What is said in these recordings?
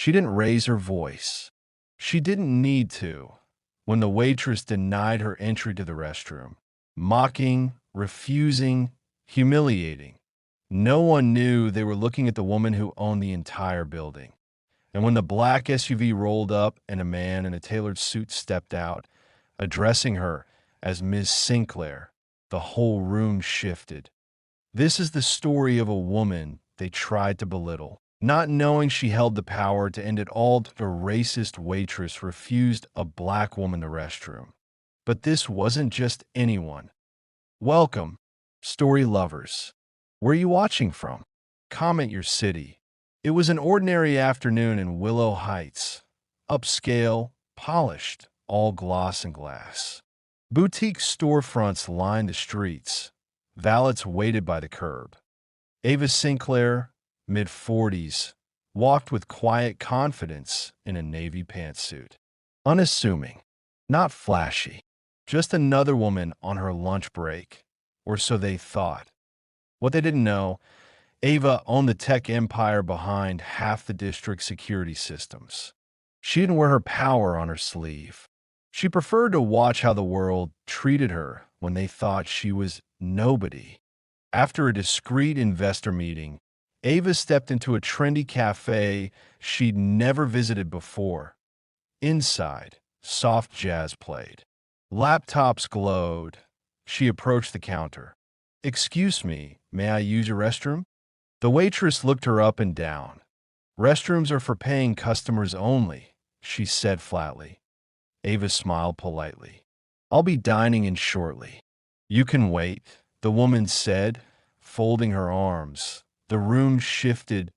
She didn't raise her voice. She didn't need to when the waitress denied her entry to the restroom. Mocking, refusing, humiliating. No one knew they were looking at the woman who owned the entire building. And when the black SUV rolled up and a man in a tailored suit stepped out, addressing her as Ms. Sinclair, the whole room shifted. This is the story of a woman they tried to belittle. Not knowing she held the power to end it all, the racist waitress refused a black woman the restroom. But this wasn't just anyone. Welcome, story lovers. Where are you watching from? Comment your city. It was an ordinary afternoon in Willow Heights. Upscale, polished, all gloss and glass. Boutique storefronts lined the streets. Valets waited by the curb. Ava Sinclair, mid-40s, walked with quiet confidence in a navy pantsuit. Unassuming, not flashy, just another woman on her lunch break, or so they thought. What they didn't know, Ava owned the tech empire behind half the district's security systems. She didn't wear her power on her sleeve. She preferred to watch how the world treated her when they thought she was nobody. After a discreet investor meeting, Ava stepped into a trendy cafe she'd never visited before. Inside, soft jazz played. Laptops glowed. She approached the counter. "Excuse me, may I use your restroom?" The waitress looked her up and down. "Restrooms are for paying customers only," she said flatly. Ava smiled politely. "I'll be dining in shortly." "You can wait," the woman said, folding her arms. The room shifted,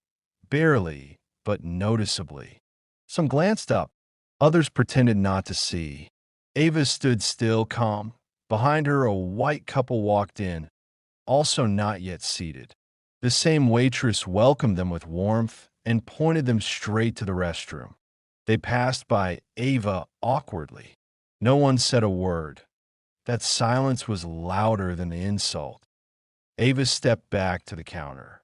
barely, but noticeably. Some glanced up. Others pretended not to see. Ava stood still, calm. Behind her, a white couple walked in, also not yet seated. The same waitress welcomed them with warmth and pointed them straight to the restroom. They passed by Ava awkwardly. No one said a word. That silence was louder than the insult. Ava stepped back to the counter.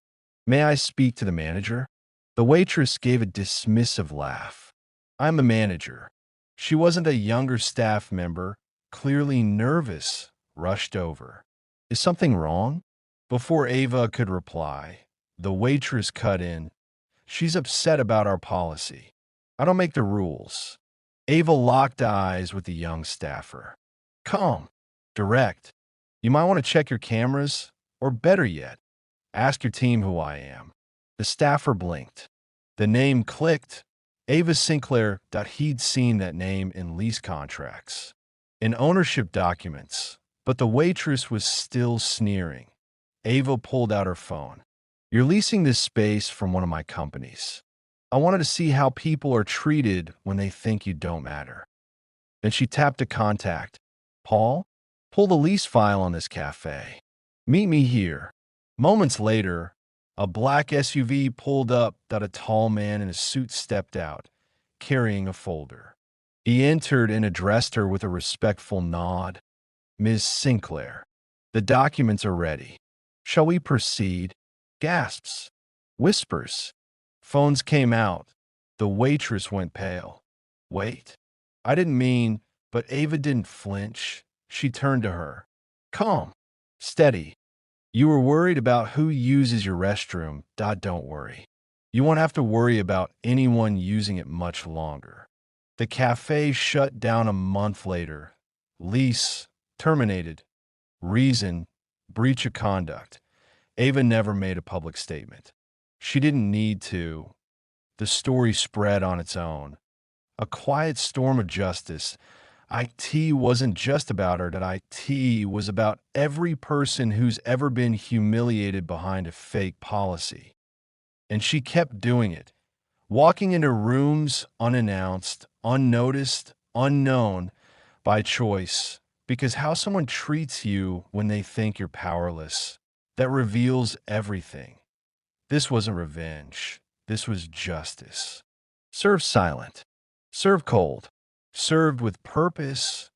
"May I speak to the manager?" The waitress gave a dismissive laugh. "I'm the manager." She wasn't a younger staff member, clearly nervous, rushed over. "Is something wrong?" Before Ava could reply, the waitress cut in. "She's upset about our policy. I don't make the rules." Ava locked eyes with the young staffer. "Calm, direct. You might want to check your cameras, or better yet, ask your team who I am." The staffer blinked. The name clicked. Ava Sinclair. He'd seen that name in lease contracts, in ownership documents, but the waitress was still sneering. Ava pulled out her phone. "You're leasing this space from one of my companies. I wanted to see how people are treated when they think you don't matter." Then she tapped a contact. "Paul, pull the lease file on this cafe. Meet me here." Moments later, a black SUV pulled up. A tall man in a suit stepped out, carrying a folder. He entered and addressed her with a respectful nod. "Ms. Sinclair, the documents are ready. Shall we proceed?" Gasps. Whispers. Phones came out. The waitress went pale. "Wait. I didn't mean..." But Ava didn't flinch. She turned to her. "Calm. Steady. You were worried about who uses your restroom. Don't worry. You won't have to worry about anyone using it much longer." The cafe shut down a month later. Lease terminated. Reason: breach of conduct. Ava never made a public statement. She didn't need to. The story spread on its own. A quiet storm of justice. IT wasn't just about her. IT was about every person who's ever been humiliated behind a fake policy. And she kept doing it, walking into rooms unannounced, unnoticed, unknown, by choice. Because how someone treats you when they think you're powerless, that reveals everything. This wasn't revenge. This was justice. Serve silent. Serve cold. Served with purpose